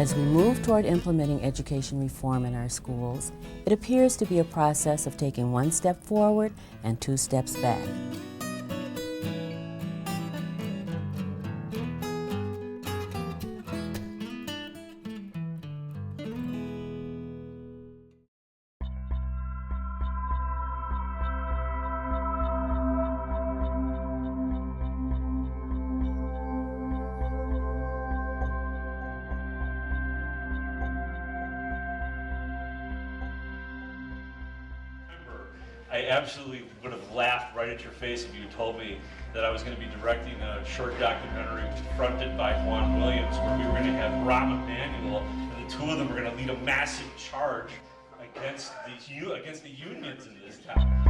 As we move toward implementing education reform in our schools, it appears to be a process of taking one step forward and two steps back. I absolutely would have laughed right at your face if you told me that I was going to be directing a short documentary fronted by Juan Williams, where we were going to have Rahm Emanuel, and the two of them were going to lead a massive charge against the unions in this town.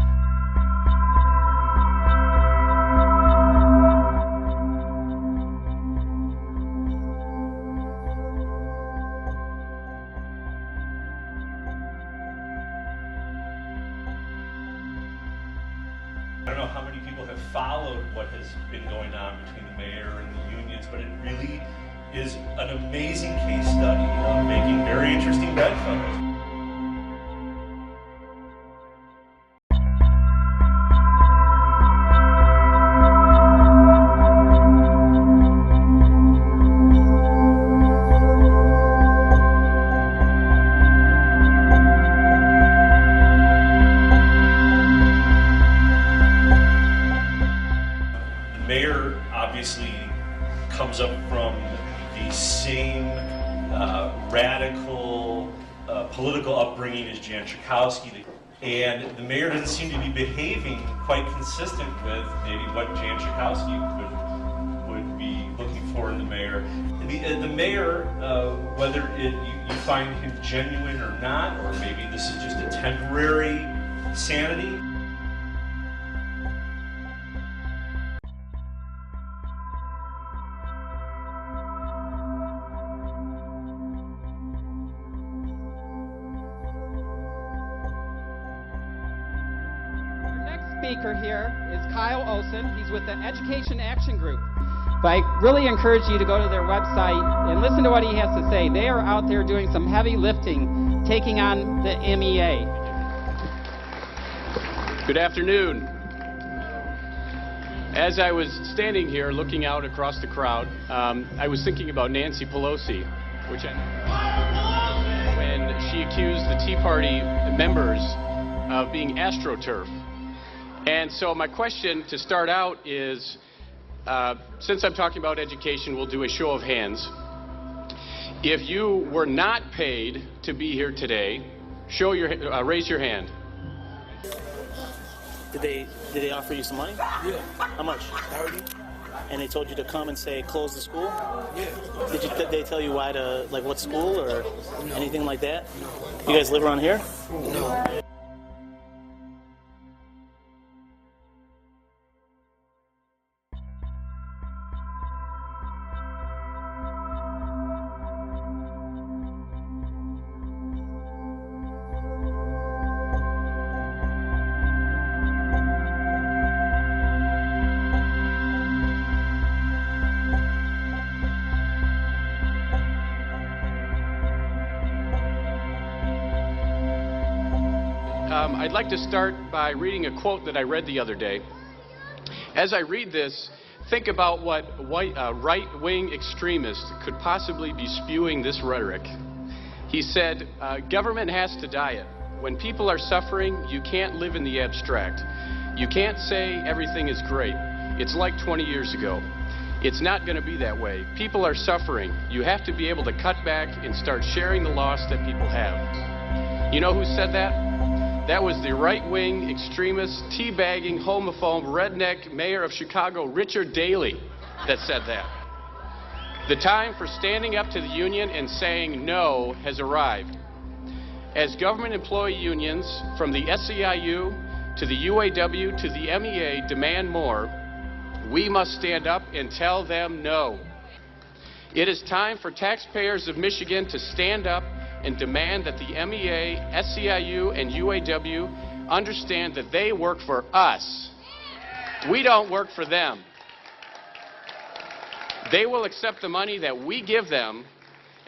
I don't know how many people have followed what has been going on between the mayor and the unions, but it really is an amazing case study of making very interesting bedfellows. Mayor obviously comes up from the same radical political upbringing as Jan Schakowsky, and the mayor doesn't seem to be behaving quite consistent with maybe what Jan Schakowsky would be looking for in the mayor. The mayor, whether you find him genuine or not, or maybe this is just a temporary sanity. Speaker here is Kyle Olson. He's with the Education Action Group. But I really encourage you to go to their website and listen to what he has to say. They are out there doing some heavy lifting, taking on the MEA. Good afternoon. As I was standing here looking out across the crowd, I was thinking about Nancy Pelosi, when she accused the Tea Party members of being Astroturf. And so my question to start out is, since I'm talking about education, we'll do a show of hands. If you were not paid to be here today, raise your hand. Did they offer you some money? Yeah. How much? 30. And they told you to come and say close the school? Yeah. Did they tell you why to, like what school or No. anything like that? No. You guys live around here? No. I'd like to start by reading a quote that I read the other day. As I read this, think about what right-wing extremists could possibly be spewing this rhetoric. He said, government has to diet. When people are suffering, you can't live in the abstract. You can't say everything is great. It's like 20 years ago. It's not going to be that way. People are suffering. You have to be able to cut back and start sharing the loss that people have. You know who said that? That was the right-wing, extremist, teabagging, homophobe, redneck mayor of Chicago, Richard Daley, that said that. The time for standing up to the union and saying no has arrived. As government employee unions, from the SEIU to the UAW to the MEA, demand more, we must stand up and tell them no. It is time for taxpayers of Michigan to stand up and demand that the MEA, SEIU, and UAW understand that they work for us. We don't work for them. They will accept the money that we give them,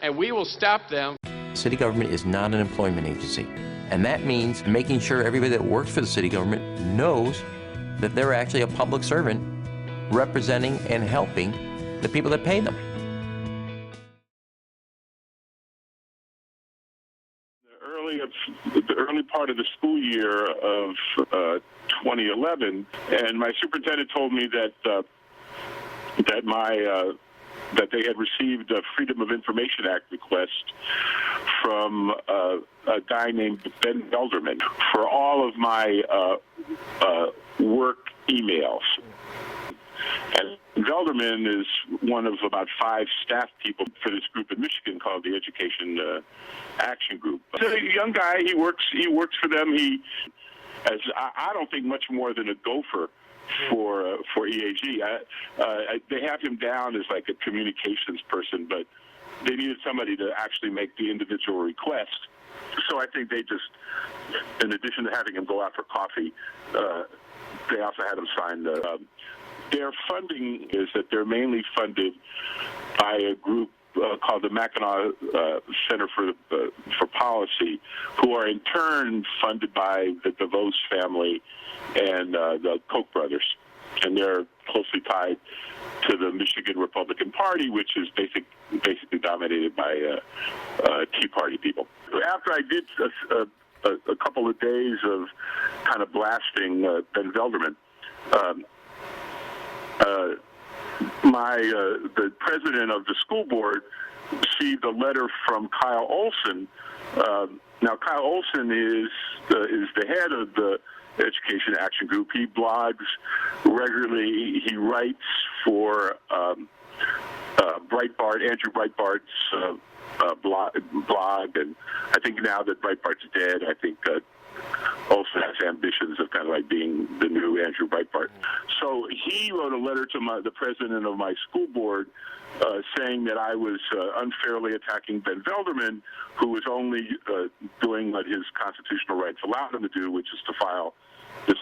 and we will stop them. City government is not an employment agency, and that means making sure everybody that works for the city government knows that they're actually a public servant representing and helping the people that pay them. The early part of the school year of 2011, and my superintendent told me that that they had received a Freedom of Information Act request from a guy named Ben Velderman for all of my work emails. And Velderman is one of about 5 staff people for this group in Michigan called the Education Action Group. He's a young guy. He works for them. I don't think much more than a gopher for EAG. They have him down as like a communications person, but they needed somebody to actually make the individual request. So I think they just, in addition to having him go out for coffee, they also had him sign their funding is that they're mainly funded by a group called the Mackinac Center for Policy, who are in turn funded by the DeVos family and the Koch brothers, and they're closely tied to the Michigan Republican Party, which is basically dominated by Tea Party people. After I did a couple of days of kind of blasting Ben Velderman, the president of the school board received a letter from Kyle Olson. Now, Kyle Olson is the head of the Education Action Group. He blogs regularly. He writes for Breitbart, Andrew Breitbart's blog, and I think now that Breitbart's dead, I think Olson has ambitions of kind of like being the new Andrew Breitbart. So he wrote a letter to the president of my school board saying that I was unfairly attacking Ben Velderman, who was only doing what his constitutional rights allowed him to do, which is to file this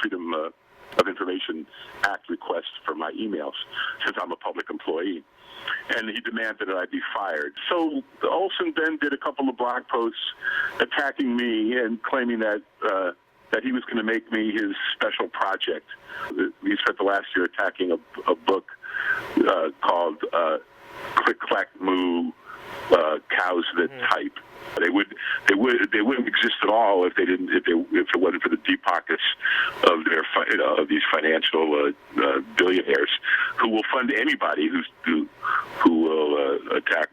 Freedom of Information Act request for my emails, since I'm a public employee. And he demanded that I be fired. So Olson then did a couple of blog posts attacking me and claiming that he was going to make me his special project. He spent the last year attacking a book called Click Clack Moo, Cows That Type. They wouldn't exist at all if it wasn't for the deep pockets of of these financial billionaires who will fund anybody who will attack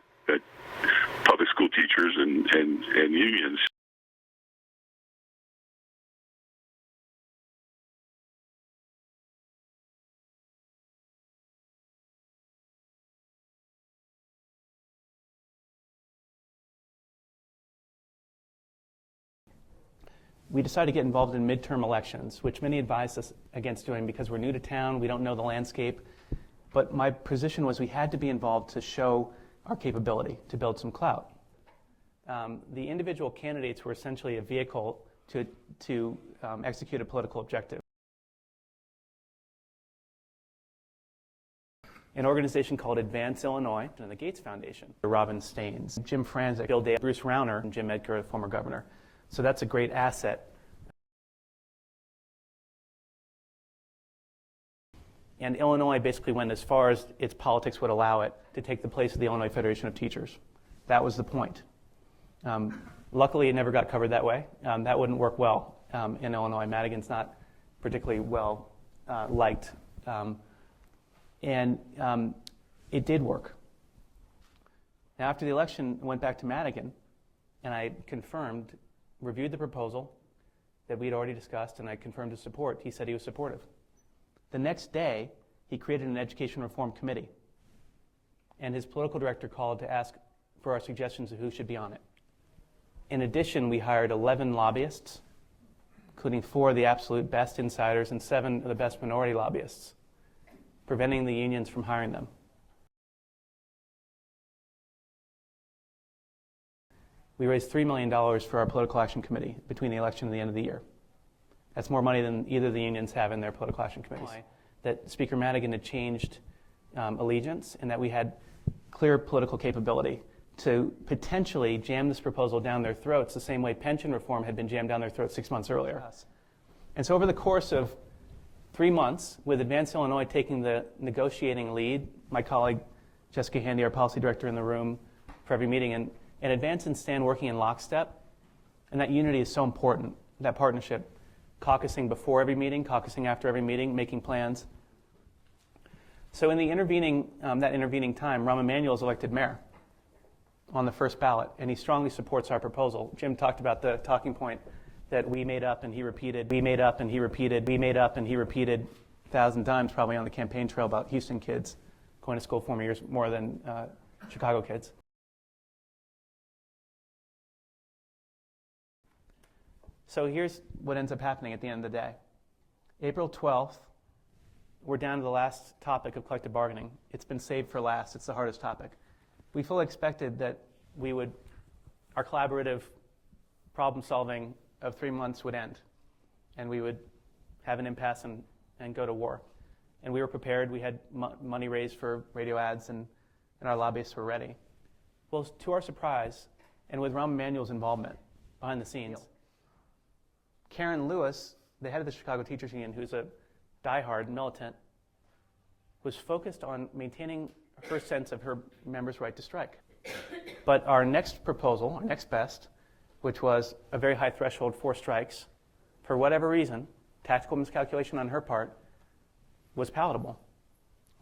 public school teachers and unions. We decided to get involved in midterm elections, which many advised us against doing because we're new to town, we don't know the landscape. But my position was we had to be involved to show our capability, to build some clout. The individual candidates were essentially a vehicle to execute a political objective. An organization called Advance Illinois and the Gates Foundation, Robin Staines, Jim Franzik, Bill Day, Bruce Rauner, and Jim Edgar, the former governor. So that's a great asset. And Illinois basically went as far as its politics would allow it to take the place of the Illinois Federation of Teachers. That was the point. Luckily, it never got covered that way. That wouldn't work well in Illinois. Madigan's not particularly well liked. And it did work. Now, after the election, I went back to Madigan, and I reviewed the proposal that we'd already discussed, and I confirmed his support. He said he was supportive. The next day, he created an education reform committee, and his political director called to ask for our suggestions of who should be on it. In addition, we hired 11 lobbyists, including 4 of the absolute best insiders and 7 of the best minority lobbyists, preventing the unions from hiring them. We raised $3 million for our political action committee between the election and the end of the year. That's more money than either of the unions have in their political action committees. That Speaker Madigan had changed allegiance, and that we had clear political capability to potentially jam this proposal down their throats the same way pension reform had been jammed down their throats 6 months earlier. And so over the course of 3 months, with Advance Illinois taking the negotiating lead, my colleague Jessica Handy, our policy director, in the room for every meeting, and Advance and Stan working in lockstep, and that unity is so important, that partnership, caucusing before every meeting, caucusing after every meeting, making plans. So in the intervening time, Rahm Emanuel is elected mayor on the first ballot, and he strongly supports our proposal. Jim talked about the talking point that we made up and he repeated, we made up and he repeated, we made up and he repeated 1,000 times probably on the campaign trail about Houston kids going to school 4 more years more than Chicago kids. So here's what ends up happening at the end of the day. April 12th, we're down to the last topic of collective bargaining. It's been saved for last. It's the hardest topic. We fully expected that our collaborative problem solving of 3 months would end, and we would have an impasse and go to war. And we were prepared. We had money raised for radio ads, and our lobbyists were ready. Well, to our surprise, and with Rahm Emanuel's involvement behind the scenes, Karen Lewis, the head of the Chicago Teachers Union, who's a diehard militant, was focused on maintaining her sense of her members' right to strike. But our next proposal, our next best, which was a very high threshold for strikes, for whatever reason, tactical miscalculation on her part, was palatable.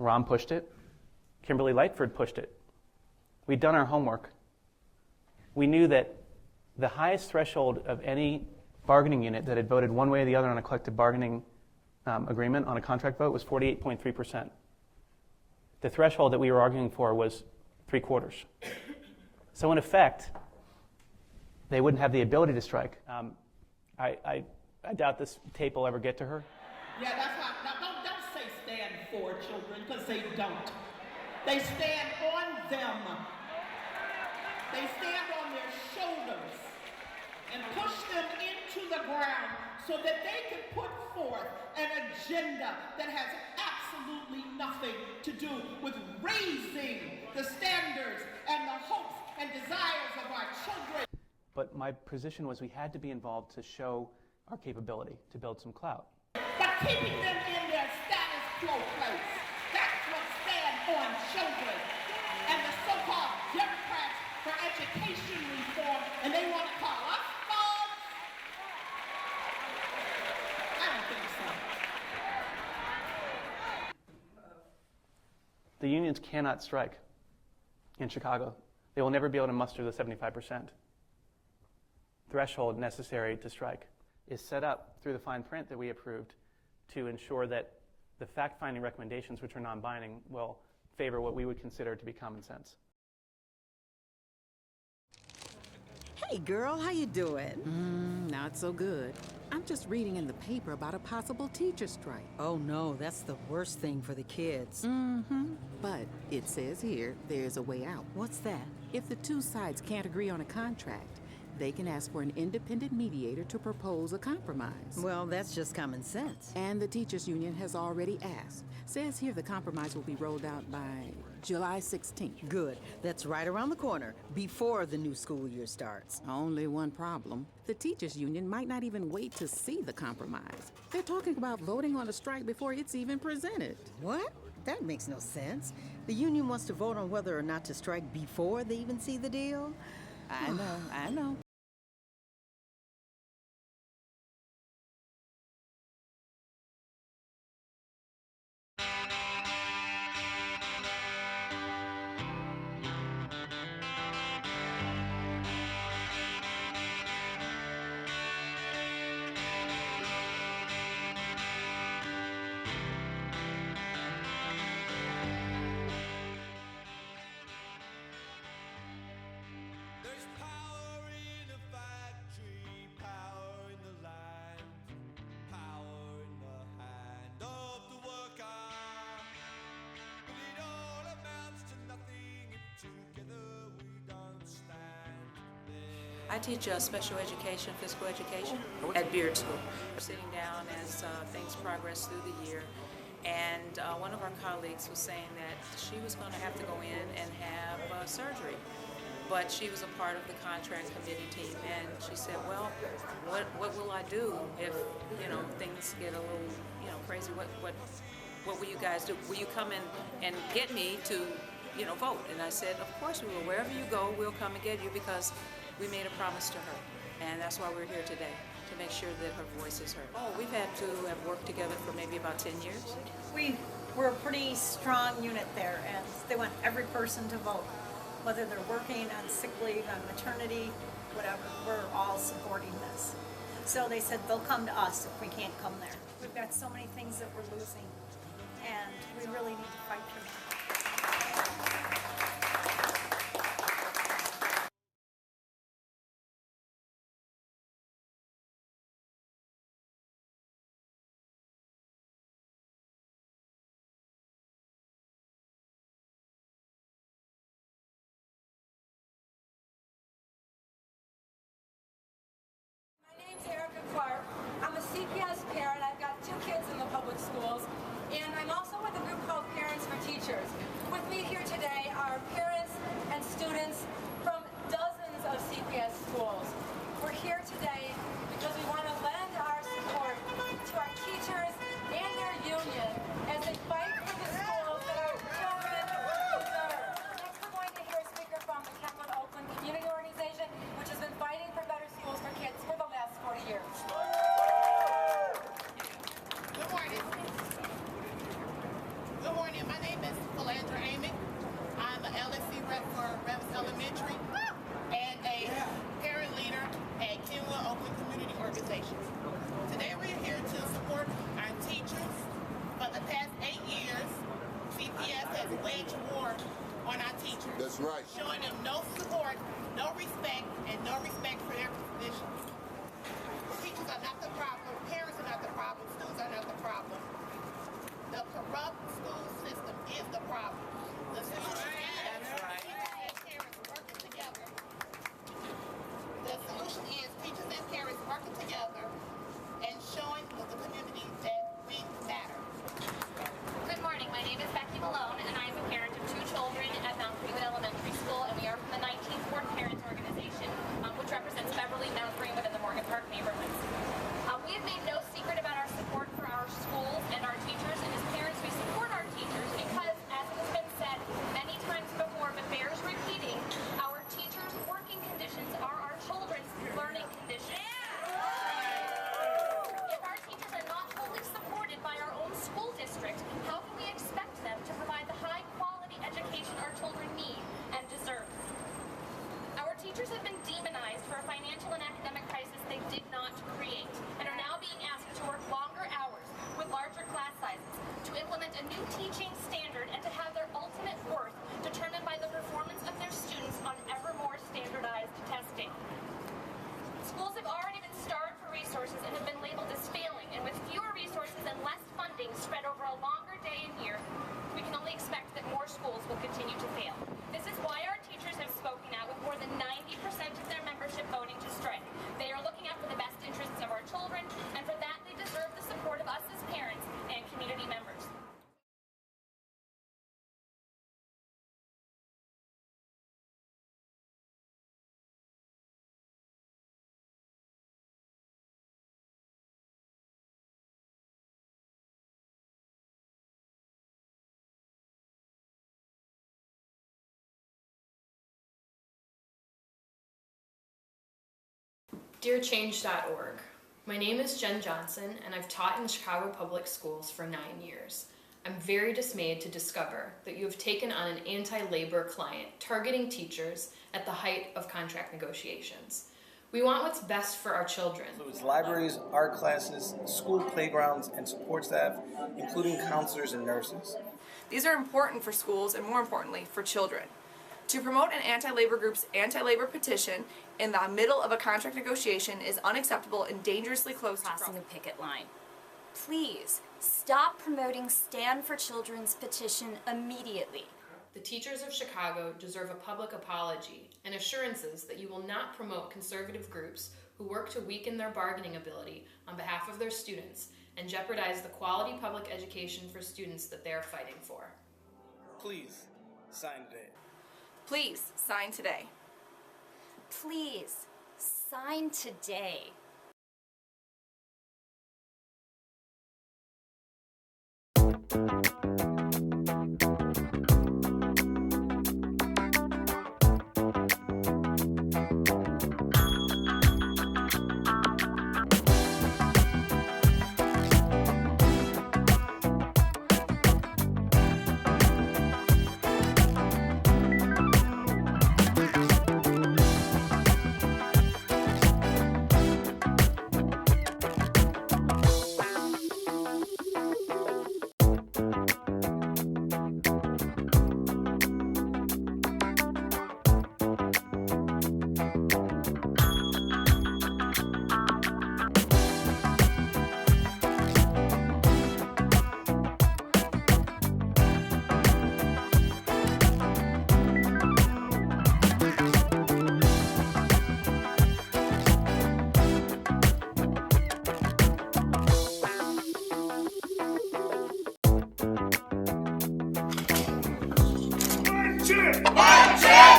Rahm pushed it. Kimberly Lightford pushed it. We'd done our homework. We knew that the highest threshold of any bargaining unit that had voted one way or the other on a collective bargaining agreement on a contract vote was 48.3%. The threshold that we were arguing for was 3/4. So in effect, they wouldn't have the ability to strike. I doubt this tape will ever get to her. Yeah, that's how. Now, don't say stand for children, because they don't. They stand on them. They stand on their shoulders and push them into the ground so that they can put forth an agenda that has absolutely nothing to do with raising the standards and the hopes and desires of our children. But my position was we had to be involved to show our capability, to build some clout. But keeping them in their status quo place, that's what stands on children. And the so-called Democrats for education reform, and they want to call us thugs? I don't think so. The unions cannot strike in Chicago. They will never be able to muster the 75% threshold necessary to strike. Is set up through the fine print that we approved to ensure that the fact-finding recommendations, which are non-binding, will favor what we would consider to be common sense. Hey girl, how you doing? Not so good. I'm just reading in the paper about a possible teacher strike. Oh no, that's the worst thing for the kids. But it says here there's a way out. What's that? If the two sides can't agree on a contract, they can ask for an independent mediator to propose a compromise. Well, that's just common sense. And the teachers union has already asked. Says here the compromise will be rolled out by July 16th. Good. That's right around the corner, before the new school year starts. Only one problem. The teachers union might not even wait to see the compromise. They're talking about voting on a strike before it's even presented. What? That makes no sense. The union wants to vote on whether or not to strike before they even see the deal? I know. I teach special education, physical education at Beard School. We're sitting down as things progress through the year And one of our colleagues was saying that she was going to have to go in and have surgery. But she was a part of the contract committee team, and she said, well, what will I do if, things get a little, crazy? What will you guys do? Will you come in and get me to, vote? And I said, of course we will. Wherever you go, we'll come and get you, because we made a promise to her. And that's why we're here today, to make sure that her voice is heard. Oh, we've had to have worked together for maybe about 10 years. We're a pretty strong unit there, and they want every person to vote. Whether they're working on sick leave, on maternity, whatever, we're all supporting this. So they said they'll come to us if we can't come there. We've got so many things that we're losing, and we really need to fight for that. I'm a CPS parent. I've got 2 kids in the public schools, and I'm also with a group called Parents for Teachers. With me here today are parents and students from dozens of CPS schools. We're here today because we want to lend our support to our teachers and their union as they fight for the schools that our children deserve. Next, we're going to hear a speaker from the Kentland Oakland Community Organization, which has been fighting for better schools for kids for the last 40 years. Good morning. Good morning. My name is Philandra Amick. I'm an LSC rep for Revis Elementary and a parent leader at Kentland Oakland Community Organization. Today we're here to support our teachers. For the past 8 years, CPS has waged war on our teachers. That's right. Showing them no support, no respect, and no respect for their positions. Teachers are not the problem. Parents are not the problem. Schools are not the problem. The corrupt school system is the problem. The solution is teachers and parents working together. The solution is teachers and parents working together and showing the community that we matter. Good morning. My name is Becky Malone, and I'm a parent of 2 children at Mount Greenwood Elementary School, and we are from the 19th Ward Parents Organization, which represents Beverly, Mount Greenwood, and the Morgan Park neighborhoods. We have made no secret about our support for our schools and our teachers, and as parents, we support our teachers because, as has been said many times before, but bears repeating, our teachers' working conditions are our children's learning conditions. If our teachers are not fully supported by our own school district, how can we expect them to provide the high-quality education our children need and deserve? Our teachers have been demonized for a financial and academic crisis they did not create, and are now being asked to work longer hours with larger class sizes, to implement a new teaching standard, and to have their ultimate worth determined by the performance of their students on ever more standardized testing. Schools have already been starved for resources and have been labeled as failing, and with fewer resources and less funding spread over a longer day and year, we can only expect that more schools will continue to fail. This is why our teachers have spoken out, with more than 90% of their membership voting to strike. They are looking out for the best interests of our children, and for that they deserve the support of us as parents and community members. DearChange.org. My name is Jen Johnson, and I've taught in Chicago Public Schools for 9 years. I'm very dismayed to discover that you have taken on an anti-labor client targeting teachers at the height of contract negotiations. We want what's best for our children. Includes libraries, art classes, school playgrounds, and support staff, including counselors and nurses. These are important for schools and, more importantly, for children. To promote an anti-labor group's anti-labor petition in the middle of a contract negotiation is unacceptable and dangerously close to crossing a picket line. Please stop promoting Stand for Children's petition immediately. The teachers of Chicago deserve a public apology and assurances that you will not promote conservative groups who work to weaken their bargaining ability on behalf of their students and jeopardize the quality public education for students that they are fighting for. Please, sign today. Please, sign today. Please, sign today.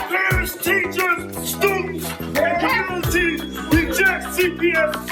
Parents, teachers, students, and community reject CPS